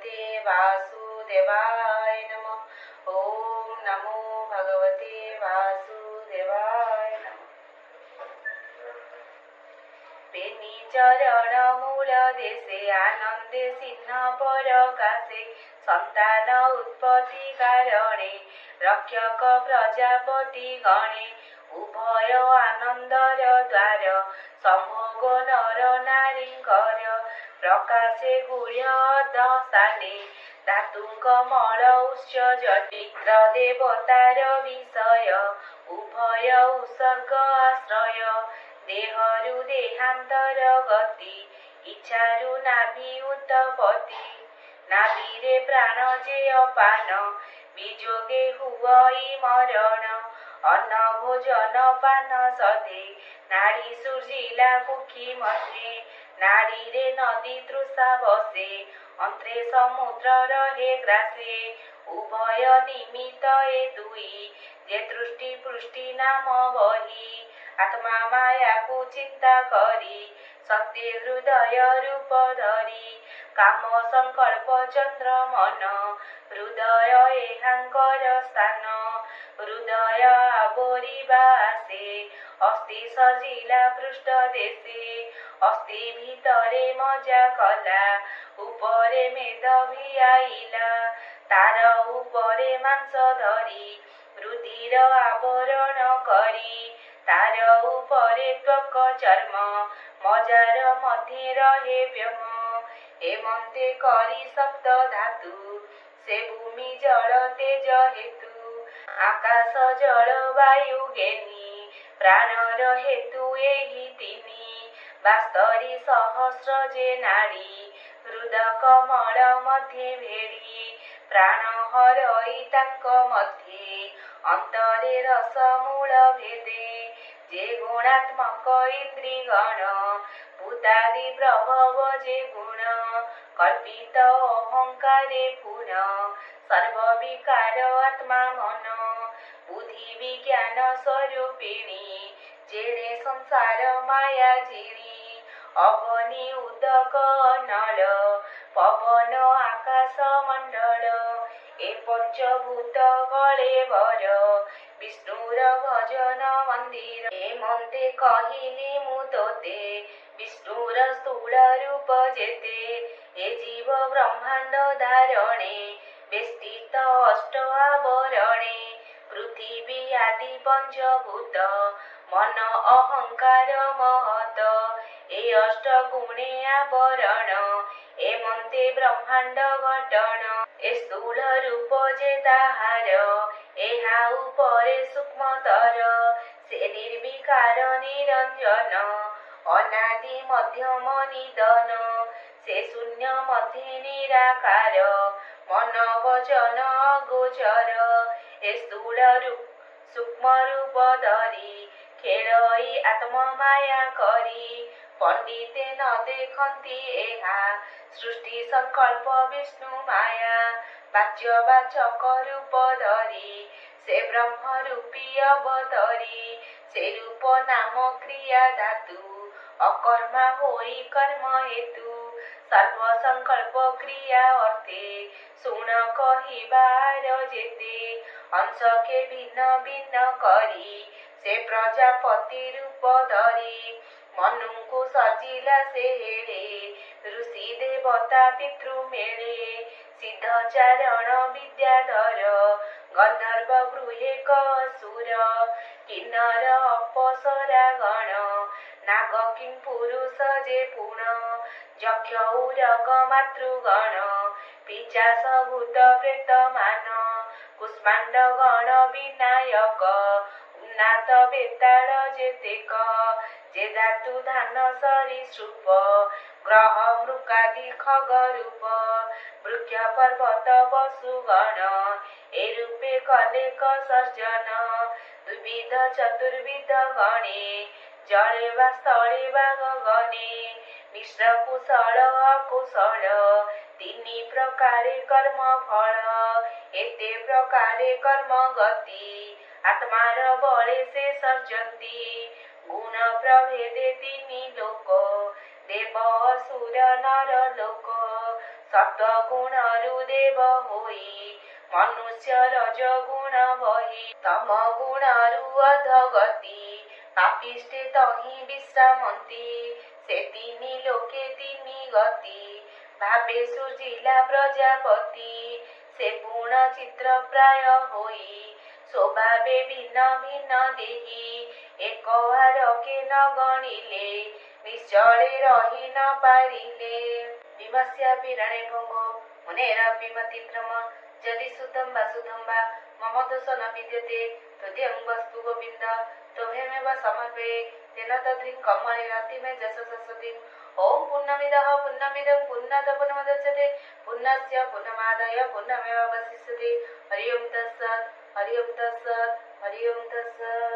भगवते वासुदेवाय नमः। ओम नमो भगवते वासुदेवाय नमः। पेनी चरण मूल देशे आनंदे सिन्ह परकाशे संतान उत्पत्ति कारणे रक्षक प्रजापति गणे उभय आनंदर द्वार संभोग नर नारींकर प्रकाशे गुह्य दशाने धातुक मल उच्च जटित्र देवतार विषय उभय उत्सर्ग आश्रय देहरु देहांतर गति इच्छारु नाभि उत्पत्ति नाभिरे प्राण जे अपान विजोगे हुई मरण अन्न भोजन पान सधे नाड़ी सूर्जिला कुखी मध्ये नाड़ी रे नदी तृषा बसे अंत्रे समुद्र रहे ग्रासे उभय निमित्त ए दुई जे दृष्टि पृष्टि नाम बही आत्मा माया को चिंता करी सत्य हृदय रूप धरी काम संकल्प चंद्र मन हृदय एहांकर स्थान हृदय आवरिबा आसे अस्ति सजिला पृष्ठ देशे अस्ति भितरे मजा कला उपरे मेद भिआइला तार उपरे मांस धरी रुधिर आवरण करी तार उपरे त्वक चर्म मजार मध्ये रहे व्यम हेमंते करी सप्त धातु से भूमि जल तेज हेतु आकाश जल वायु घेनी प्राणर हेतु एहि तिनि बास्तरी सहस्र जे नाड़ी हृदय कमल मध्ये भेड़ी प्राण हरई तांक मध्ये अंतरे रस मूल भेदे जे गुणात्मक इंद्रिगण भूतादि प्रभव जे गुण कल्पित अहंकारे पुन सर्व विकार आत्मा मन बुद्धि विज्ञान स्वरूपिणी जेणे संसार माया जिणी अग्नि उदक नल पवन आकाश मंडल ए पंचभूत कलेवर विष्णुर भजन मंदिर हेमंते कहिली मु तोते विष्णुर स्थूल रूप जेते हे जीव ब्रह्मांड धारणे वेष्टित अष्ट आवरणे पृथ्वी आदि पंचभूत मन अहंकार महत ए अष्ट गुणे आवरण हेमंते ब्रह्मांड घटन ए स्थूल रूप जे ताहार एहा उपरे सूक्ष्मतर से निर्विकार निरंजन अनादि मध्यम निधन से शून्य मध्ये निराकार मन वचन अगोचर ए स्थूल रूप सूक्ष्म रूप धरी खेलई आत्म माया करी पंडिते न देखती एहा सृष्टि संकल्प विष्णु माया वाच्य वाचक रूप धरी से ब्रह्म रूपी अवतरी से रूप नाम क्रिया धातु अकर्मा होई कर्म हेतु सर्व संकल्प क्रिया अर्थे सुन कहिबार जेते अंश के भिन्न भिन्न करी से प्रजापति रूप धरी मनु को सजिला से हेले ऋषि देवता पितृ मेले सिद्ध चारण विद्याधर गंधर्व गृहे कसुर किन्नर अपसरा गण नाग किं पुरुष जे पुण यक्ष उरग मातृगण पिचास भूत प्रेत मान कुष्मांड गण विनायक उन्नाथ बेताल जेतेक जे धातु धान सरीसृप ग्रह मृगादि खग रूप वृक्ष पर्वत पशुगण ए रूपे कले सर्जन द्विविध चतुर्विध गणे जले वा स्थले वा गगने मिश्र कुशल अकुशल तीनि प्रकारे कर्म फल एते प्रकारे कर्म गति आत्मार बले से सर्जन्ति गुण प्रभेदे तीनि लोक देव असुर नर लोक सत्वगुणरु देव होई मनुष्य रजगुण बही तम गुणरु अधगति पापिष्टे तहि विश्रामन्ति से तिनि लोके तिनि गति भावे सुजिला प्रजापति से पूर्ण चित्र प्राय होई स्वभावे भिन्न भिन्न देही एक के न गणिले निश्चले रही न पारिले विमस्यापि रणे भंगो मुनेरपि मतिभ्रम यदि सुधं वा मम दोष न विद्यते तद्यं वस्तु गोविन्द तोहेमेव समर्पये तेन तद्रिं कमले रतिमे जसससतिम् ओम पूर्णमिदः पूर्णमिदं पूर्णात् पूर्णमुदच्यते पूर्णस्य पूर्णमादाय पूर्णमेवावशिष्यते हरि ओम तत्सत् हरि ओम तत्सत् हरि ओम तत्सत्।